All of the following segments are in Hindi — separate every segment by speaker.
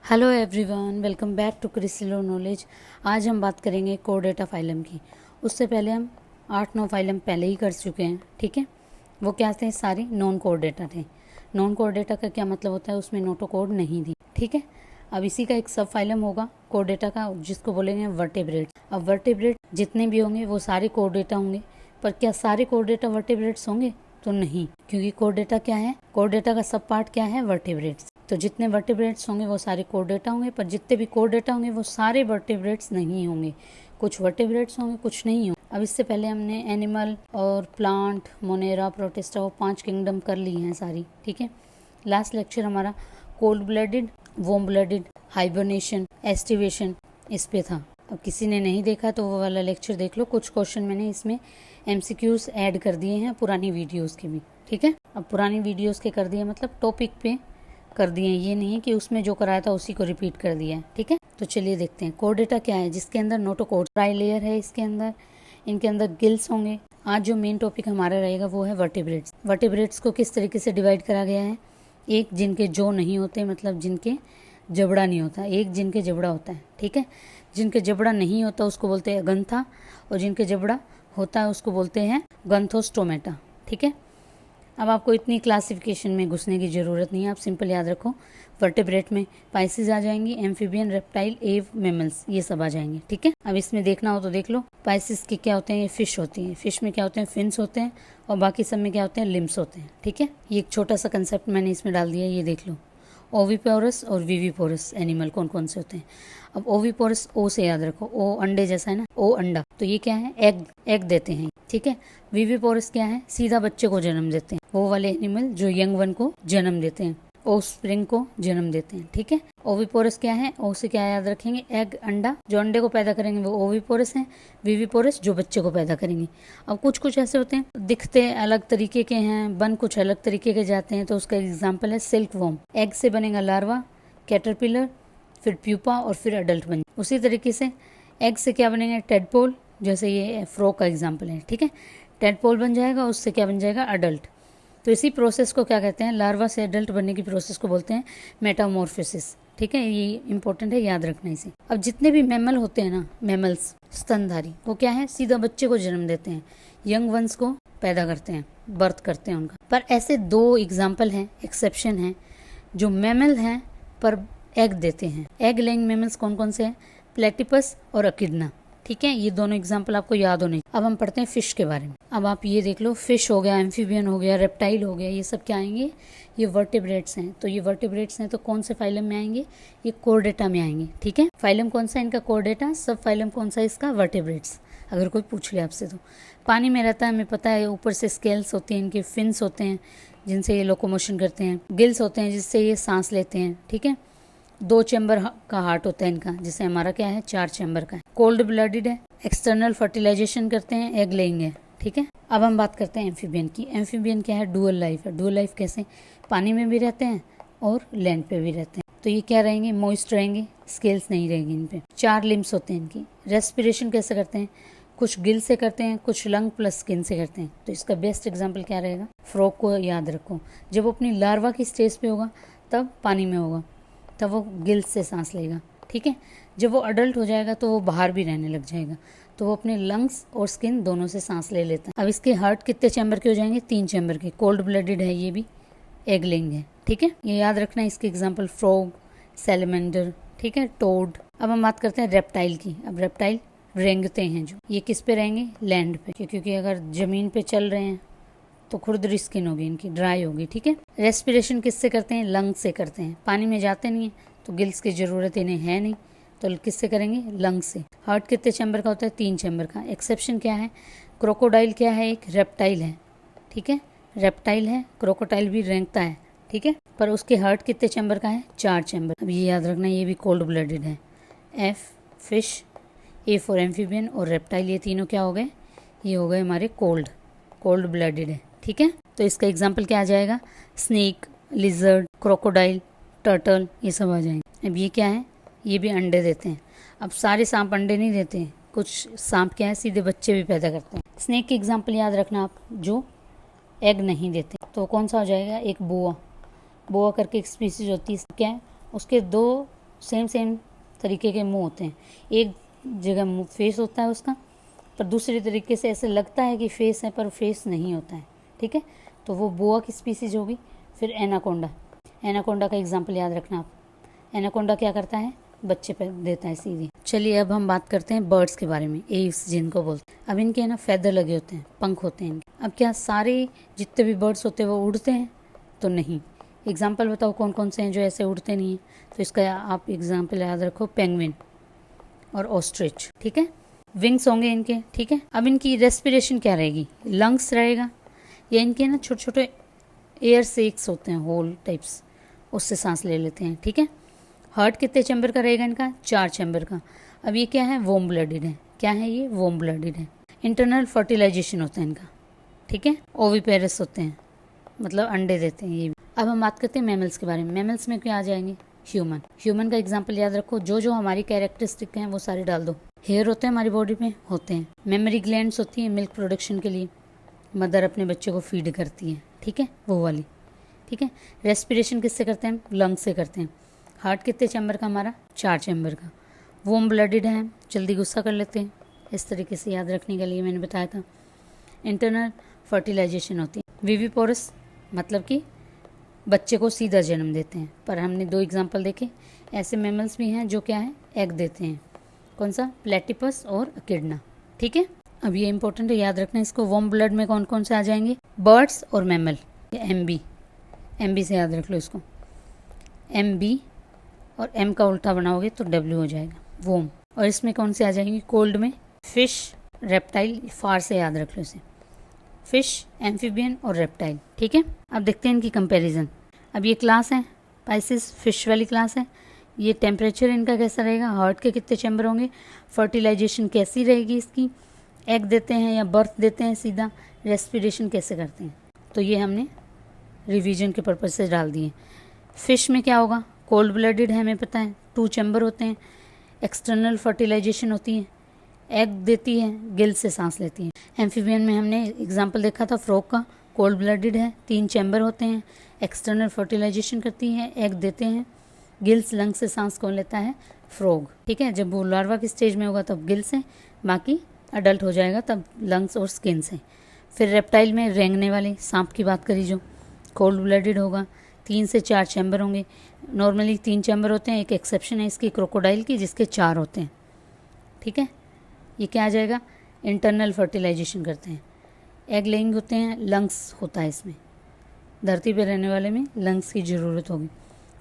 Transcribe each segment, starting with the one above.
Speaker 1: Hello everyone, welcome back to क्रिसिलो नॉलेज। आज हम बात करेंगे कोरडेटा फाइलम की। उससे पहले हम 8-9 फाइलम पहले ही कर चुके हैं, ठीक है। वो क्या थे? सारी नॉन कोरडेटा थे। नॉन कोरडेटा का क्या मतलब होता है? उसमें नोटो कोड नहीं थी, ठीक है। अब इसी का एक सब फाइलम होगा कोरडेटा का, जिसको बोलेंगे वर्टेब्रेट्स। अब वर्टेब्रेट जितने भी होंगे वो सारे कोरडेटा होंगे, पर क्या सारे कोरडेटा वर्टेब्रेट्स होंगे? तो नहीं, क्योंकि कोरडेटा क्या है? कोरडेटा का सब पार्ट क्या है? वर्टेब्रेट्स। तो जितने वर्टेब्रेट्स होंगे वो सारे कोरडेटा होंगे, पर जितने भी कोरडेटा होंगे वो सारे वर्टेब्रेट्स नहीं होंगे। कुछ वर्टेब्रेट्स होंगे, कुछ नहीं होंगे। अब इससे पहले हमने एनिमल और प्लांट, मोनेरा, प्रोटिस्टा, वो 5 किंगडम कर ली हैं सारी, ठीक है। लास्ट लेक्चर हमारा cold blooded, warm blooded, hibernation, aestivation इस पे था। अब किसी ने नहीं देखा तो वो वाला लेक्चर देख लो। कुछ क्वेश्चन मैंने इसमें MCQs ऐड कर दिए हैं पुरानी वीडियोस के भी, ठीक है। अब पुरानी वीडियोस के कर दिए मतलब टॉपिक पे कर दिए, ये नहीं है कि उसमें जो कराया था उसी को रिपीट कर दिया है, ठीक है। तो चलिए देखते हैं कोरडेटा क्या है, जिसके अंदर नोटोकोड ट्राई लेयर है। इसके अंदर इनके अंदर गिल्स होंगे। आज जो मेन टॉपिक हमारा रहेगा वो है वर्टेब्रेट्स। वर्टेब्रेट्स को किस तरीके से डिवाइड करा गया है? एक जिनके जो नहीं होते, मतलब जिनके जबड़ा नहीं होता, एक जिनके जबड़ा होता है, ठीक है। जिनके जबड़ा नहीं होता उसको बोलते हैं अगंथा, और जिनके जबड़ा होता है उसको बोलते हैं गंथोस्टोमेटा, ठीक है। अब आपको इतनी क्लासिफिकेशन में घुसने की ज़रूरत नहीं है, आप सिंपल याद रखो। वर्टेब्रेट में पाइसिस आ जाएंगी, एम्फीबियन, रेप्टाइल, एव, मेमल्स, ये सब आ जाएंगे, ठीक है। अब इसमें देखना हो तो देख लो। पाइसिस के क्या होते हैं? ये फिश होती है। फिश में क्या होते हैं? फिन्स होते हैं, और बाकी सब में क्या होते हैं? लिम्स होते हैं, ठीक है। ये एक छोटा सा कंसेप्ट मैंने इसमें डाल दिया, ये देख लो। ओविपोरस और विविपोरस एनिमल कौन कौन से होते हैं? अब ओविपोरस ओ से याद रखो, ओ अंडे जैसा है ना, ओ अंडा, तो ये क्या है? एग देते हैं, ठीक है। विविपोरस क्या है? सीधा बच्चे को जन्म देते हैं, वो वाले एनिमल जो यंग वन को जन्म देते हैं, ऑफस्प्रिंग को जन्म देते हैं, ठीक है। ओविपोरस क्या है? ओ से क्या याद रखेंगे? एग, अंडा, जो अंडे को पैदा करेंगे वो ओविपोरस हैं। विविपोरस जो बच्चे को पैदा करेंगे। अब कुछ कुछ ऐसे होते हैं दिखते अलग तरीके के हैं, बन कुछ अलग तरीके के जाते हैं, तो उसका एग्जाम्पल है सिल्क वॉर्म। एग से बनेगा लार्वा, कैटरपिलर, फिर प्यूपा, और फिर अडल्ट बन। उसी तरीके से एग से क्या बनेंगे? टेडपोल, जैसे ये फ्रॉग का एग्जाम्पल है, ठीक है। टेडपोल बन जाएगा, उससे क्या बन जाएगा? अडल्ट। तो इसी प्रोसेस को क्या कहते हैं? लार्वा से अडल्ट बनने की प्रोसेस को बोलते हैं मेटामॉर्फोसिस, ठीक है। ये इंपॉर्टेंट है, याद रखना इसे। अब जितने भी मैमल होते हैं ना, मैमल्स स्तनधारी, वो क्या है? सीधा बच्चे को जन्म देते हैं, यंग वंस को पैदा करते हैं, बर्थ करते हैं उनका। पर ऐसे 2 एग्जाम्पल हैं, एक्सेप्शन हैं, जो मैमल हैं पर एग देते हैं। एग लेइंग मैमल्स कौन कौन से हैं? प्लेटिपस और अकिडना, ठीक है। ये दोनों एग्जाम्पल आपको याद होने। अब हम पढ़ते हैं फिश के बारे में। अब आप ये देख लो, फिश हो गया, एम्फीबियन हो गया, रेप्टाइल हो गया, ये सब क्या आएंगे? ये वर्टेब्रेट्स हैं। तो ये वर्टेब्रेट्स हैं तो कौन से फाइलम में आएंगे? ये कोरडेटा में आएंगे, ठीक है। फाइलम कौन सा? इनका कोरडेटा। सब फाइलम कौन सा? इसका वर्टेब्रेट्स। अगर कोई पूछ ले आपसे तो पानी में रहता है, हमें पता है। ऊपर से स्केल्स होती हैं, इनके फिन्स होते हैं जिनसे ये लोकोमोशन करते हैं, गिल्स होते हैं जिससे ये सांस लेते हैं, ठीक है। 2 चैम्बर का हार्ट होता है इनका, जिसे हमारा क्या है? 4 चैम्बर का है। कोल्ड ब्लडेड है, एक्सटर्नल फर्टिलाइजेशन करते हैं, एग लेइंग है, ठीक है। अब हम बात करते हैं एम्फीबियन की। एम्फीबियन क्या है? डुअल लाइफ है। डुअल लाइफ कैसे? पानी में भी रहते हैं और लैंड पे भी रहते हैं। तो ये क्या रहेंगे? मॉइस्ट रहेंगे, स्केल्स नहीं रहेंगी इन पे। 4 लिम्स होते हैं इनकी। रेस्पिरेशन कैसे करते हैं? कुछ गिल से करते हैं, कुछ लंग प्लस स्किन से करते हैं। तो इसका बेस्ट एग्जाम्पल क्या रहेगा? फ्रॉग को याद रखो। जब वो अपनी लार्वा की स्टेज पे होगा तब पानी में होगा, तब वो गिल्स से सांस लेगा, ठीक है। जब वो अडल्ट हो जाएगा तो वो बाहर भी रहने लग जाएगा, तो वो अपने लंग्स और स्किन दोनों से सांस ले लेता है। अब इसके हार्ट कितने चैम्बर के हो जाएंगे? 3 चैम्बर के। कोल्ड ब्लडेड है, ये भी एग लेइंग है, ठीक है। ये याद रखना है। इसके एग्जाम्पल फ्रॉग, सैलमेंडर, ठीक है, टोड। अब हम बात करते हैं रेप्टाइल की। अब रेप्टाइल रेंगते हैं जो, ये किस पे रहेंगे? लैंड पे, क्योंकि अगर जमीन पे चल रहे हैं तो खुरदरी स्किन होगी इनकी, ड्राई होगी, ठीक है। रेस्पिरेशन किससे करते हैं? लंग से करते हैं। पानी में जाते नहीं है तो गिल्स की जरूरत इन्हें है नहीं, तो किससे करेंगे? लंग से। हार्ट कितने चैम्बर का होता है? 3 चैम्बर का। एक्सेप्शन क्या है? क्रोकोडाइल क्या है? एक रेप्टाइल है, ठीक है। रेप्टाइल है, क्रोकोडाइल भी रेंगता है, ठीक है, पर उसके हार्ट कितने चैम्बर का है? 4 चैम्बर। अब ये याद रखना, ये भी कोल्ड ब्लडेड है। F fish, A for amphibian, और रेप्टाइल, ये तीनों क्या हो गए? ये हो गए हमारे कोल्ड ब्लडेड है, ठीक है। तो इसका एग्जाम्पल क्या आ जाएगा? स्नेक, लिजर्ड, क्रोकोडाइल, टर्टल, ये सब आ जाएंगे। अब ये क्या है? ये भी अंडे देते हैं। अब सारे सांप अंडे नहीं देते हैं, कुछ सांप क्या है? सीधे बच्चे भी पैदा करते हैं। स्नेक की एग्जाम्पल याद रखना आप, जो एग नहीं देते। तो कौन सा हो जाएगा? एक बोआ। बोआ करके एक स्पीसीज होती है, क्या है? उसके 2 सेम सेम तरीके के मुंह होते हैं, एक जगह मुंह फेस होता है उसका, पर दूसरे तरीके से ऐसे लगता है कि फेस है पर फेस नहीं होता है, ठीक है। तो वो बोआ की स्पीसीज होगी। फिर एनाकोंडा, एनाकोंडा का एग्जाम्पल याद रखना आप। एनाकोंडा क्या करता है, बच्चे पर देता है सीधे। चलिए अब हम बात करते हैं बर्ड्स के बारे में, एव्स जिनको बोलते हैं। अब इनके ना फेदर लगे होते हैं, पंख होते हैं इनके। अब क्या सारे जितने भी बर्ड्स होते हैं वो उड़ते हैं, तो नहीं। एग्जाम्पल बताओ कौन कौन से हैं जो ऐसे उड़ते नहीं हैं। तो इसका आप एग्जाम्पल याद रखो, पेंगुइन और ऑस्ट्रिच, ठीक है। विंग्स होंगे इनके, ठीक है। अब इनकी रेस्पिरेशन क्या रहेगी, लंग्स रहेगा, या इनके ना छोटे छोटे एयर सेक्स होते हैं, होल टाइप्स, उससे सांस ले लेते हैं, ठीक है। हार्ट कितने चैम्बर का रहेगा इनका, 4 चैम्बर का। अब ये क्या है, वॉर्म ब्लडेड है। क्या है ये, वॉर्म ब्लडेड है। इंटरनल फर्टिलाइजेशन होता है इनका, ठीक है। ओविपेरस होते हैं, मतलब अंडे देते हैं ये भी। अब हम बात करते हैं मैमल्स के बारे में। मैमल्स में क्या आ जाएंगे, ह्यूमन। ह्यूमन का एग्जाम्पल याद रखो, जो जो हमारी कैरेक्टरिस्टिक हैं वो सारे डाल दो। हेयर होते हैं हमारी बॉडी पे, होते हैं। मेमोरी ग्लैंड्स होती हैं मिल्क प्रोडक्शन के लिए, मदर अपने बच्चे को फीड करती है, ठीक है, वो वाली, ठीक है। रेस्पिरेशन किससे करते हैं, लंग्स से करते हैं। हार्ट कितने चैम्बर का हमारा, 4 चैम्बर का। वॉर्म ब्लडेड है, जल्दी गुस्सा कर लेते हैं, इस तरीके से याद रखने के लिए मैंने बताया था। इंटरनल फर्टिलाइजेशन होती है। विविपोरस मतलब कि बच्चे को सीधा जन्म देते हैं, पर हमने 2 एग्जाम्पल देखे। ऐसे मैमल्स भी हैं जो क्या है, एग देते हैं। कौन सा, प्लेटिपस और अकिडना, ठीक है। अब ये इंपॉर्टेंट है, याद रखना इसको। वार्म ब्लड में कौन कौन से आ जाएंगे, बर्ड्स और मैमल। एमबी, एमबी से याद रख लो इसको, एमबी, और एम का उल्टा बनाओगे तो डब्ल्यू हो जाएगा, वोम। और इसमें कौन से आ जाएंगे, कोल्ड में फिश, रेप्टाइल, फार से याद रख लो इसे, फिश, एम्फीबियन और रेप्टाइल, ठीक है। अब देखते हैं इनकी कंपैरिजन। अब ये क्लास है पाइसिस, फिश वाली क्लास है। ये टेम्परेचर इनका कैसा रहेगा, हार्ट के कितने चैम्बर होंगे, फर्टिलाइजेशन कैसी रहेगी इसकी, एग देते हैं या बर्थ देते हैं सीधा, रेस्पिरेशन कैसे करते हैं। तो ये हमने रिवीजन के पर्पज से डाल दिए। फिश में क्या होगा, कोल्ड ब्लडेड है, हमें पता है, 2 चैम्बर होते हैं, एक्सटर्नल फर्टिलाइजेशन होती है, एग देती है, गिल से सांस लेती है। एम्फीबियन में हमने एग्जाम्पल देखा था फ्रॉग का, कोल्ड ब्लडेड है, 3 चैम्बर होते हैं, एक्सटर्नल फर्टिलाइजेशन करती है, एग देते हैं, गिल्स, लंग से सांस कौन लेता है, फ्रॉग, ठीक है। जब वो लार्वा की स्टेज में होगा तब गिल से, बाकी अडल्ट हो जाएगा तब लंग्स और स्किन से। फिर रेप्टाइल में रेंगने वाले सांप की बात करी जो कोल्ड ब्लडेड होगा, 3 से 4 चैम्बर होंगे। नॉर्मली 3 चैम्बर होते हैं, एक एक्सेप्शन है इसकी क्रोकोडाइल की जिसके 4 होते हैं, ठीक है। ये क्या आ जाएगा, इंटरनल फर्टिलाइजेशन करते हैं, एग लेइंग होते हैं, लंग्स होता है इसमें, धरती पर रहने वाले में लंग्स की ज़रूरत होगी।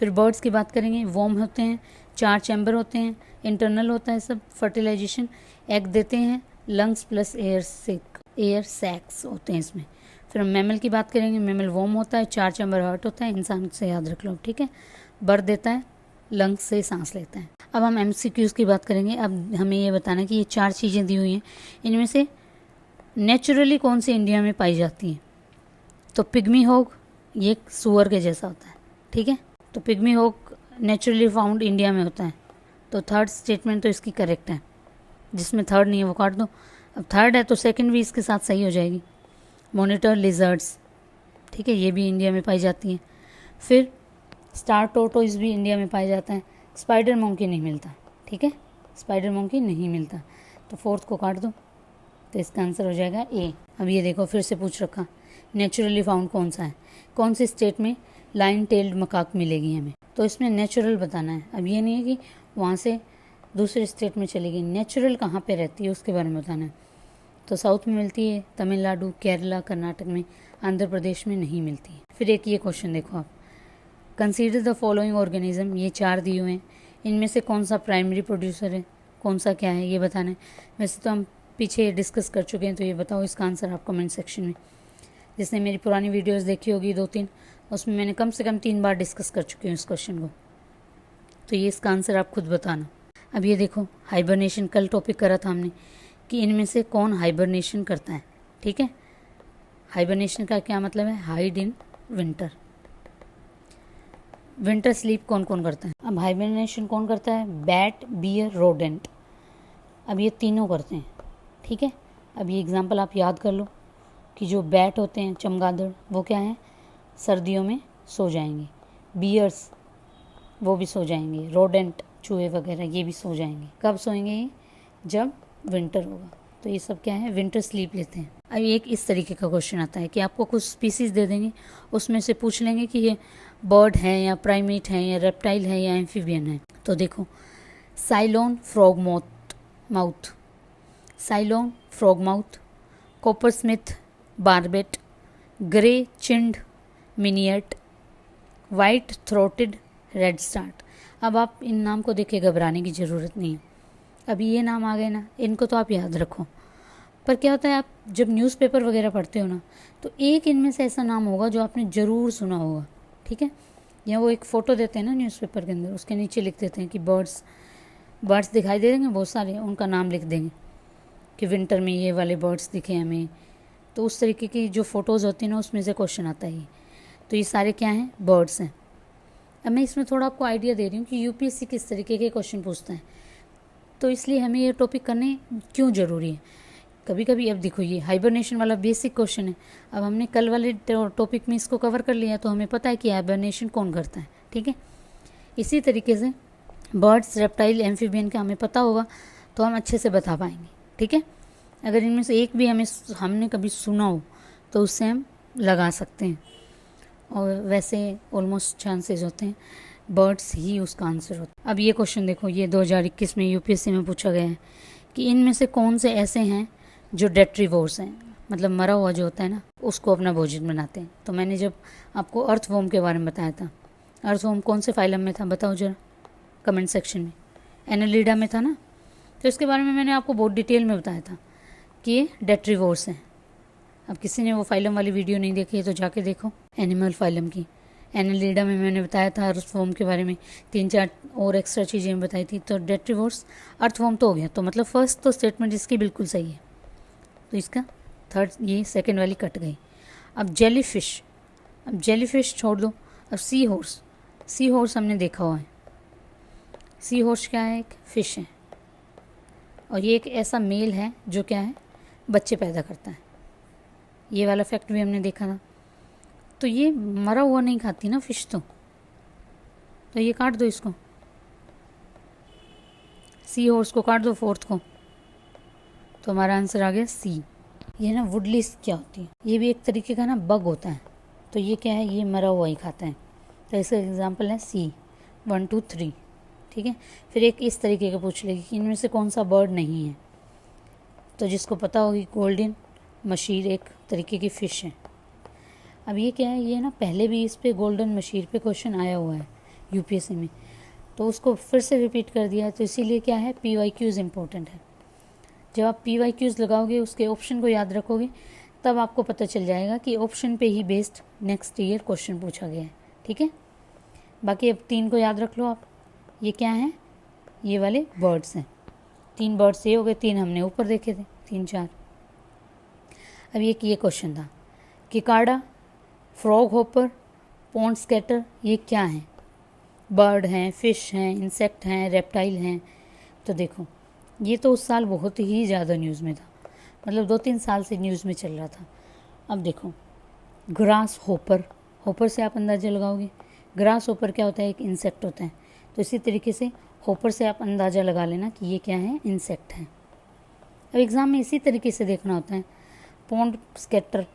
Speaker 1: फिर बर्ड्स की बात करेंगे, वॉर्म होते हैं, 4 चैम्बर होते हैं, इंटरनल होता है सब फर्टिलाइजेशन, एग देते हैं, लंग्स प्लस एयर सैक्स होते हैं इसमें। फिर हम मैमल की बात करेंगे, मैमल वॉर्म होता है, 4 चैम्बर हार्ट होता है, इंसान से याद रख लो, ठीक है। बर्थ देता है, लंग्स से सांस लेता है। अब हम MCQs की बात करेंगे। अब हमें ये बताना कि ये 4 चीज़ें दी हुई हैं, इनमें से नेचुरली कौन सी इंडिया में पाई जाती हैं। तो पिग्मी हॉग, ये सुअर के जैसा होता है, ठीक है। तो pygmy hog naturally found India में होता है। तो थर्ड स्टेटमेंट तो इसकी करेक्ट है, जिसमें थर्ड नहीं है वो काट दो। अब थर्ड है तो सेकंड भी इसके साथ सही हो जाएगी। मॉनिटर लिजर्ड्स, ठीक है, ये भी इंडिया में पाई जाती हैं। फिर स्टार टोटोइज भी इंडिया में पाया जाता है। स्पाइडर मंकी नहीं मिलता, ठीक है, स्पाइडर मंकी नहीं मिलता, तो फोर्थ को काट दो, तो इसका आंसर हो जाएगा ए। अब ये देखो फिर से पूछ रखा, नेचुरली फाउंड कौन सा है, कौन सी स्टेट में लाइन टेल्ड मकाक मिलेगी हमें, तो इसमें नेचुरल बताना है। अब ये नहीं है कि वहाँ से दूसरे स्टेट में चलेगी, नेचुरल कहाँ पे रहती है उसके बारे में बताना है। तो साउथ में मिलती है, तमिलनाडु, केरला, कर्नाटक में, आंध्र प्रदेश में नहीं मिलती है। फिर एक ये क्वेश्चन देखो आप, कंसीडर द फॉलोइंग ऑर्गेनिज्म, ये 4 दिए हुए हैं, इनमें से कौन सा प्राइमरी प्रोड्यूसर है, कौन सा क्या है ये बताना है। वैसे तो हम पीछे डिस्कस कर चुके हैं, तो ये बताओ इसका आंसर आप कमेंट सेक्शन में। जिसने मेरी पुरानी वीडियोस देखी होगी 2-3, उसमें मैंने कम से कम 3 बार डिस्कस कर चुकी हूँ इस क्वेश्चन को, तो ये इसका आंसर आप खुद बताना। अब ये देखो, हाइबरनेशन, कल टॉपिक करा था हमने कि इनमें से कौन हाइबरनेशन करता है, ठीक है। हाइबरनेशन का क्या मतलब है, hide in winter. Winter sleep कौन कौन करता है। अब हाइबरनेशन कौन करता है, बैट, बियर, रोडेंट, अब ये तीनों करते हैं, ठीक है। अब ये एग्जांपल आप याद कर लो कि जो बैट होते हैं, चमगादड़, वो क्या है, सर्दियों में सो जाएंगे। बियर्स वो भी सो जाएंगे। रोडेंट, चूहे वगैरह, ये भी सो जाएंगे। कब सोएंगे ये? जब विंटर होगा। तो ये सब क्या है? विंटर स्लीप लेते हैं। अब एक इस तरीके का क्वेश्चन आता है कि आपको कुछ स्पीसीज दे देंगे, उसमें से पूछ लेंगे कि ये बर्ड है या प्राइमेट है या रेप्टाइल है या एम्फीबियन है। तो देखो, Ceylon frog mouth, Ceylon frog mouth, coppersmith barbet, grey chinned minivet, white throated redstart. अब आप इन नाम को देख के घबराने की ज़रूरत नहीं है। अभी ये नाम आ गए ना, इनको तो आप याद रखो। पर क्या होता है, आप जब न्यूज़पेपर वगैरह पढ़ते हो ना, तो एक इनमें से ऐसा नाम होगा जो आपने ज़रूर सुना होगा, ठीक है। या वो एक फ़ोटो देते हैं ना न्यूज़पेपर के अंदर, उसके नीचे लिख देते हैं कि बर्ड्स दिखाई दे देंगे बहुत सारे, उनका नाम लिख देंगे कि विंटर में ये वाले बर्ड्स दिखे हमें। तो उस तरीके की जो फ़ोटोज़ होती हैं ना, उसमें से क्वेश्चन आता है। तो ये सारे क्या हैं? बर्ड्स हैं। अब मैं इसमें थोड़ा आपको आइडिया दे रही हूँ कि यूपीएससी किस तरीके के क्वेश्चन पूछता है, तो इसलिए हमें ये टॉपिक करने क्यों ज़रूरी है। कभी कभी अब देखो, ये हाइबरनेशन वाला बेसिक क्वेश्चन है। अब हमने कल वाले टॉपिक में इसको कवर कर लिया, तो हमें पता है कि हाइबरनेशन कौन करता है, ठीक है। इसी तरीके से बर्ड्स, रेप्टाइल, एम्फीबियन का हमें पता होगा तो हम अच्छे से बता पाएंगे, ठीक है। अगर इनमें से एक भी हमने कभी सुना हो तो उससे हम लगा सकते हैं, और वैसे ऑलमोस्ट चांसेस होते हैं बर्ड्स ही उसका आंसर होता है। अब ये क्वेश्चन देखो, ये 2021 में यूपीएससी में पूछा गया है कि इनमें से कौन से ऐसे हैं जो डेट्रीवोर्स हैं, मतलब मरा हुआ जो होता है ना, उसको अपना भोजन बनाते हैं। तो मैंने जब आपको अर्थवॉर्म के बारे में बताया था, अर्थवॉर्म कौन से फाइलम में था बताओ जरा कमेंट सेक्शन में। एनालिडा में था ना। तो इसके बारे में मैंने आपको बहुत डिटेल में बताया था कि ये डेट्रीवोर्स हैं। अब किसी ने वो फाइलम वाली वीडियो नहीं देखी है तो जाके देखो, एनिमल फाइलम की। एनालिडा में मैंने बताया था अर्थवॉर्म के बारे में, 3-4 और एक्स्ट्रा चीज़ें बताई थी। तो डेट्रीवोर्स, अर्थवॉर्म तो हो गया। तो मतलब फर्स्ट तो स्टेटमेंट इसकी बिल्कुल सही है, तो इसका थर्ड, ये सेकंड वाली कट गई। अब जेलीफिश, अब जेलीफिश छोड़ दो। अब सी हॉर्स हमने देखा हुआ है। सी हॉर्स क्या है? एक फिश है, और ये एक ऐसा मेल है जो क्या है? बच्चे पैदा करता है। ये वाला फैक्ट भी हमने देखा था। तो ये मरा हुआ नहीं खाती ना फिश, तो ये काट दो इसको, सी हॉर्स को काट दो, फोर्थ को। तो हमारा आंसर आ गया सी। ये ना वुडलिस क्या होती है? ये भी एक तरीके का ना बग होता है। तो ये क्या है? ये मरा हुआ ही खाता है। तो इसका एग्जाम्पल है सी। 1 2 3, ठीक है। फिर एक इस तरीके का पूछ लेगी कि इनमें से कौन सा बर्ड नहीं है। तो जिसको पता होगी, गोल्डन मशीर एक तरीके की फ़िश है। अब ये क्या है? ये ना पहले भी इस पे गोल्डन मशीर पे क्वेश्चन आया हुआ है यूपीएससी में, तो उसको फिर से रिपीट कर दिया है। तो इसीलिए क्या है? PYQs इम्पोर्टेंट है। जब आप PYQs लगाओगे, उसके ऑप्शन को याद रखोगे, तब आपको पता चल जाएगा कि ऑप्शन पे ही बेस्ड नेक्स्ट ईयर क्वेश्चन पूछा गया है, ठीक है। बाकी अब 3 को याद रख लो आप। ये क्या है? ये वाले बर्ड्स हैं। 3 बर्ड्स ये हो गए, 3 हमने ऊपर देखे थे, 3 4। अब ये क्वेश्चन था, किकार्डा, फ्रॉग हॉपर, पॉन्ड स्कैटर, ये क्या हैं? बर्ड हैं, फिश हैं, इंसेक्ट हैं, रेप्टाइल हैं। तो देखो, ये तो उस साल बहुत ही ज़्यादा न्यूज़ में था, मतलब 2-3 साल से न्यूज़ में चल रहा था। अब देखो, ग्रास होपर से आप अंदाज़ा लगाओगे। ग्रास होपर क्या होता है? एक इंसेक्ट होता है। तो इसी तरीके से होपर से आप अंदाज़ा लगा लेना कि ये क्या है? इंसेक्ट है। अब एग्ज़ाम में इसी तरीके से देखना होता है। पॉन्ड स्कैटर,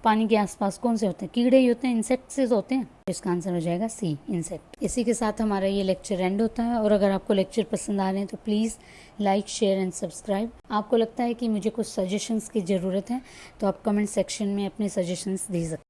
Speaker 1: पानी के आसपास कौन से होते हैं? कीड़े ही होते हैं, इंसेक्ट से होते हैं। इसका आंसर हो जाएगा सी, इंसेक्ट। इसी के साथ हमारा ये लेक्चर एंड होता है। और अगर आपको लेक्चर पसंद आ रहे हैं तो please like, share and subscribe. आपको लगता है कि मुझे कुछ सजेशंस की ज़रूरत है तो आप कमेंट सेक्शन में अपने सजेशंस दे सकते हैं।